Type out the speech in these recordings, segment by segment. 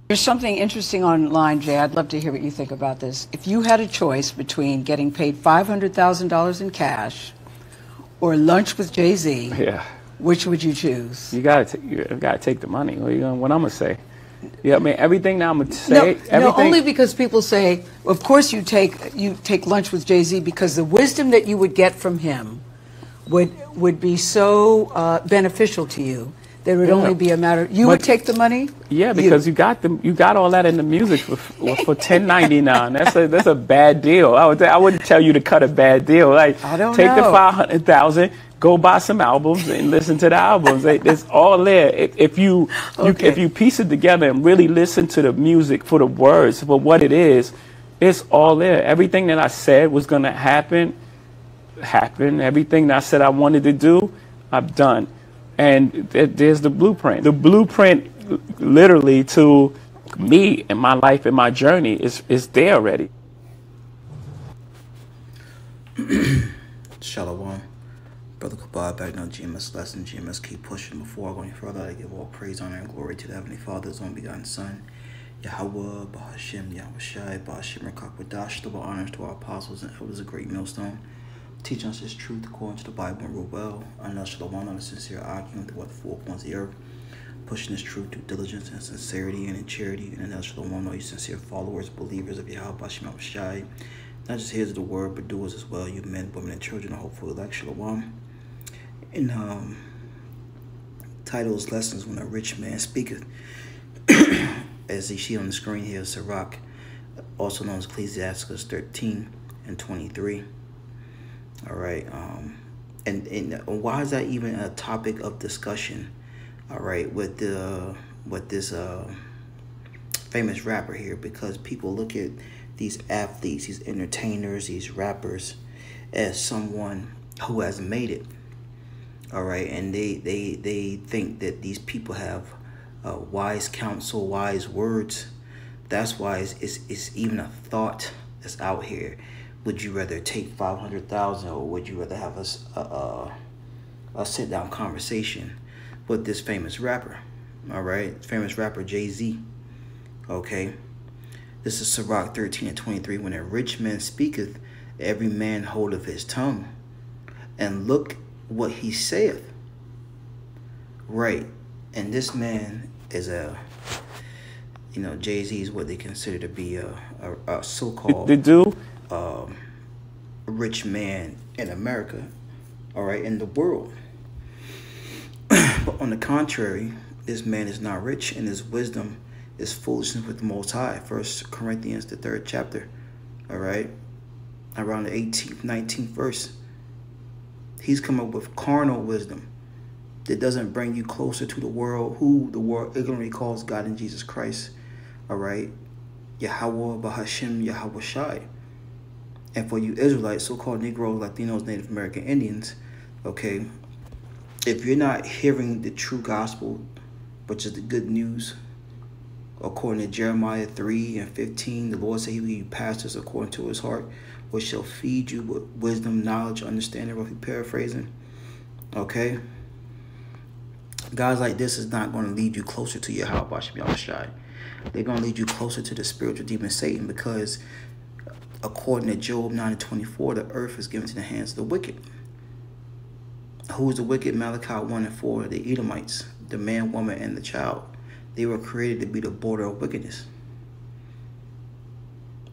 There's something interesting online, Jay. I'd love to hear what you think about this. If you had a choice between getting paid $500,000 in cash or lunch with Jay-Z, Yeah. which would you choose? You gotta take the money. What I'm gonna say? Yeah, I mean everything that I'm gonna say. No, only because people say, of course you take lunch with Jay-Z because the wisdom that you would get from him would be so beneficial to you. There would only be a matter. You would take the money. Yeah, because you got all that in the music for $10.99. That's a bad deal. I wouldn't tell you to cut a bad deal. Like I don't take know. the $500,000, go buy some albums and listen to the albums. It's all there. If you piece it together and really listen to the music for the words for what it is, it's all there. Everything that I said was gonna happen. Everything that I said I wanted to do, I've done. And there's the blueprint. The blueprint, literally, to me and my life and my journey is there already. Shalom. Brother Kabah back now, GMS lesson. GMS keep pushing. Before I go any further, I give all praise, honor, and glory to the Heavenly Father, His only begotten Son, YAHAWAH, BaHaShem, YAHAWASHI, BaHaShem, Rakakwadash, double honors to our apostles and elders, a great millstone. Teach us His truth according to the Bible and rule well. And us shall one on a sincere argument throughout the four corners of the earth, pushing His truth through diligence and sincerity and in charity. And us shall one, all you sincere followers, believers of YAHAWASHI, not just hearers of the word, but doers as well. You men, women, and children, are hopeful elect. Shalom. And titles lessons when a rich man speaketh, as you see on the screen here, Sirach, also known as Ecclesiastes 13 and 23. All right, and why is that even a topic of discussion? All right, with this famous rapper here, because people look at these athletes, these entertainers, these rappers as someone who has made it. All right, and they think that these people have wise counsel, wise words. That's why it's even a thought that's out here. Would you rather take 500,000, or would you rather have a sit-down conversation with this famous rapper? All right, famous rapper Jay-Z. Okay, this is Sirach 13 and 23. When a rich man speaketh, every man holdeth his tongue, and look what he saith. Right, and this man is Jay-Z is what they consider to be a so-called rich man in America, all right, in the world. But on the contrary, this man is not rich, and his wisdom is foolishness with the Most High. 1 Corinthians, the 3rd chapter, all right, around the 18th, 19th verse. He's come up with carnal wisdom that doesn't bring you closer to the world, who the world ignorantly calls God and Jesus Christ, all right, YAHAWAH, BaHaShem, YAHAWASHI. And for you Israelites, so-called Negroes, Latinos, Native American Indians, okay, if you're not hearing the true gospel, which is the good news, according to Jeremiah 3 and 15, the Lord said He will give you pastors according to His heart, which shall feed you with wisdom, knowledge, understanding, roughly paraphrasing, okay? Guys like this is not going to lead you closer to YAHAWASHI. They're going to lead you closer to the spiritual demon Satan, because according to Job 9 and 24, the earth is given to the hands of the wicked. Who is the wicked? Malachi 1 and 4, the Edomites, the man, woman, and the child. They were created to be the border of wickedness.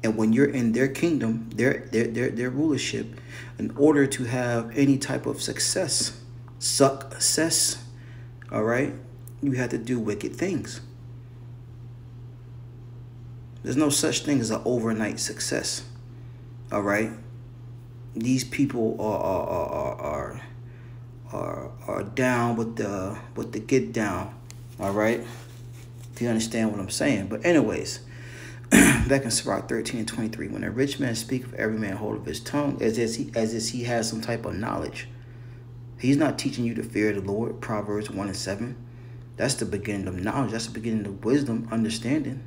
And when you're in their kingdom, their rulership, in order to have any type of success, all right, you have to do wicked things. There's no such thing as an overnight success. All right, these people are down with the get down. All right, if you understand what I'm saying. But anyways, back in Sirach 13 and 23, when a rich man speaketh, every man holdeth his tongue, as if he has some type of knowledge. He's not teaching you to fear the Lord. Proverbs 1 and 7. That's the beginning of knowledge. That's the beginning of wisdom, understanding.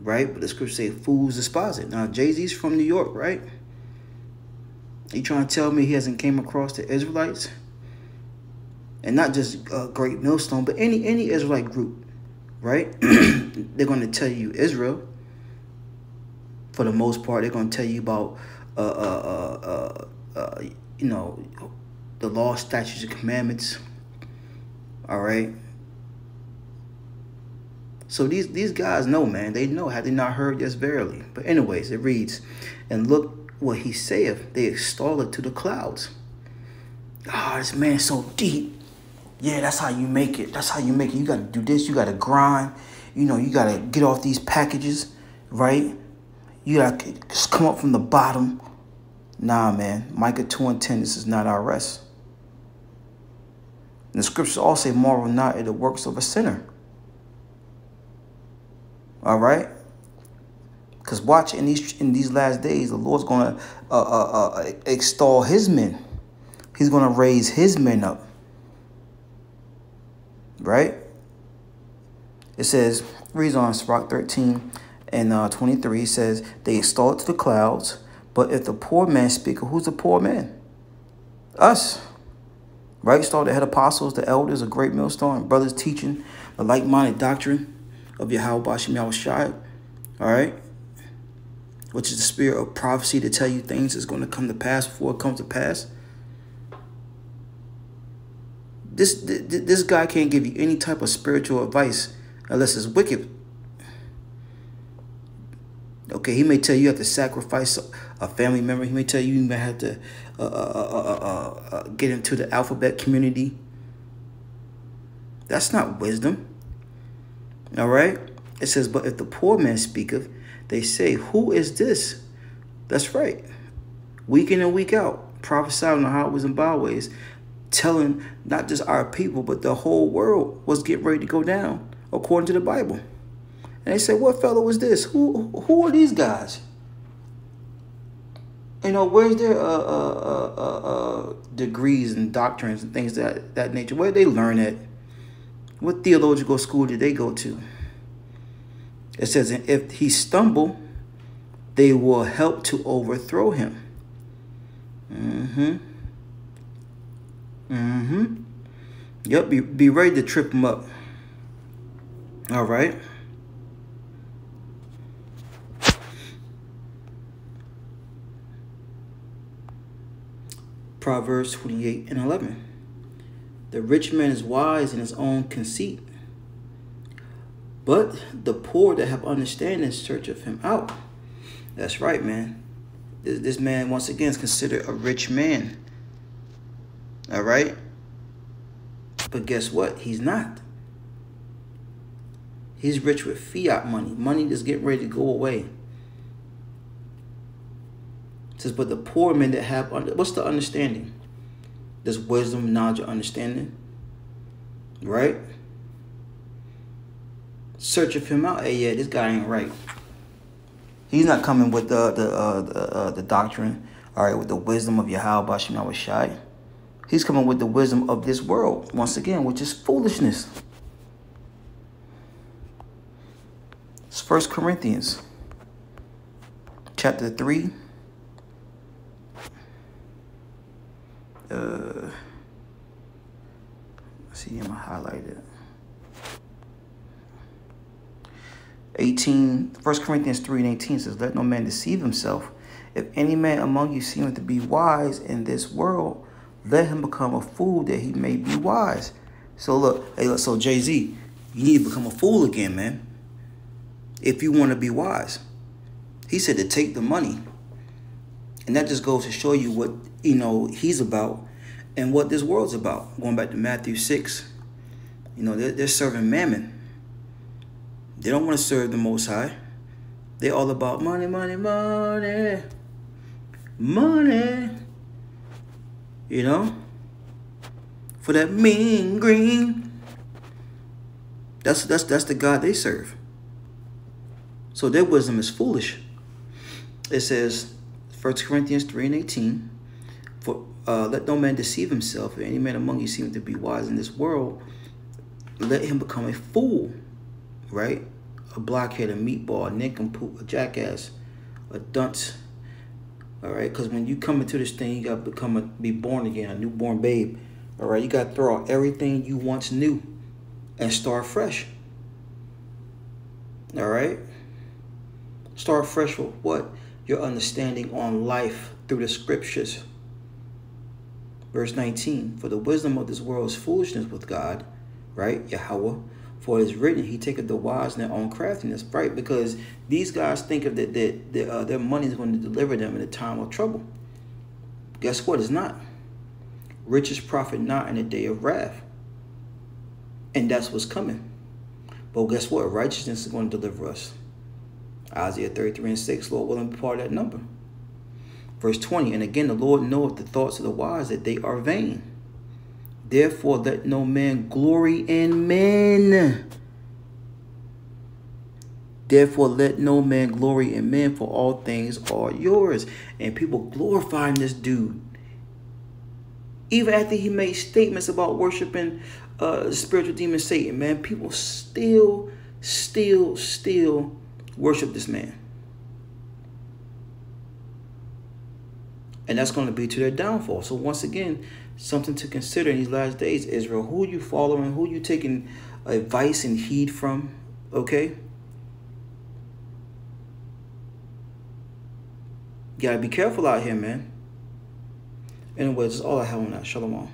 Right? But the scripture say fools despise it. Now, Jay-Z's from New York, right? You trying to tell me he hasn't came across the Israelites? And not just Great Millstone, but any Israelite group, right? They're going to tell you Israel. For the most part, they're going to tell you about, you know, the law, statutes, and commandments. All right. So these guys know, man. They know. Had they not heard, yes, verily. But anyways, it reads, and look what he saith. They extol it to the clouds. Ah, this man's so deep. Yeah, that's how you make it. That's how you make it. You got to do this. You got to grind. You know, you got to get off these packages, right? You got to just come up from the bottom. Nah, man. Micah 2:10, this is not our rest. And the scriptures all say, marvel not at the works of a sinner. All right? Because watch, in these last days, the Lord's going to extol his men. He's going to raise his men up. Right? It says, reads on Sirach 13 and 23, it says, they extol it to the clouds, but if the poor man speak, who's the poor man? Us. Right? Start the head apostles, the elders, a great millstone, brothers teaching the like-minded doctrine of YAHAWASHI. All right? Which is the spirit of prophecy to tell you things that's going to come to pass before it comes to pass. This guy can't give you any type of spiritual advice unless it's wicked. Okay, he may tell you have to sacrifice a family member. He may tell you may have to get into the alphabet community. That's not wisdom. All right? It says, but if the poor man speaketh, they say, who is this? That's right. Week in and week out, prophesying on the highways and byways, telling not just our people, but the whole world was getting ready to go down according to the Bible. And they said, what fellow is this? Who are these guys? You know, where's their degrees and doctrines and things that nature? Where did they learn it? What theological school did they go to? It says, and if he stumble, they will help to overthrow him. Yep, be ready to trip him up. All right. Proverbs 28 and 11. The rich man is wise in his own conceit, but the poor that have understanding searcheth him out. That's right, man. This man, once again, is considered a rich man. All right? But guess what? He's not. He's rich with fiat money. Money that's getting ready to go away. It says, but the poor men that have, what's the understanding? There's wisdom, knowledge, and understanding. Right? Search of him out. Hey, yeah, this guy ain't right. He's not coming with the doctrine, all right, with the wisdom of YAHAWASHI. He's coming with the wisdom of this world, once again, which is foolishness. It's 1 Corinthians chapter 3. Let's see, I'm going to highlight it. 1 Corinthians 3 and 18 says, let no man deceive himself. If any man among you seemeth to be wise in this world, let him become a fool that he may be wise. So look, hey, so Jay-Z, you need to become a fool again, man. If you want to be wise. He said to take the money. And that just goes to show you what, you know, he's about and what this world's about. Going back to Matthew 6, you know, they're serving mammon. They don't want to serve the Most High. They're all about money, money, money, money. You know, for that mean green. That's the God they serve. So their wisdom is foolish. It says, 1 Corinthians 3 and 18, for let no man deceive himself. If any man among you seem to be wise in this world, let him become a fool. Right? A blockhead, a meatball, a nincompoop, a jackass, a dunce. All right? Because when you come into this thing, you got to be born again, a newborn babe. All right? You got to throw out everything you once knew and start fresh. All right? Start fresh with what? Your understanding on life through the scriptures. Verse 19, for the wisdom of this world is foolishness with God, right? Yahawah. For it is written, he taketh the wise in their own craftiness, right? Because these guys think of that their money is going to deliver them in a time of trouble. Guess what? It's not. Riches profit not in the day of wrath. And that's what's coming. But guess what? Righteousness is going to deliver us. Isaiah 33:6, Lord willing, be part of that number. Verse 20, and again, the Lord knoweth the thoughts of the wise, that they are vain. Therefore, let no man glory in men. Therefore, let no man glory in men, for all things are yours. And people glorifying this dude. Even after he made statements about worshiping the spiritual demon Satan, man, people still worship this man. And that's going to be to their downfall. So once again, something to consider in these last days, Israel. Who are you following? Who are you taking advice and heed from? Okay? You got to be careful out here, man. Anyways, that's all I have on that. Shalom.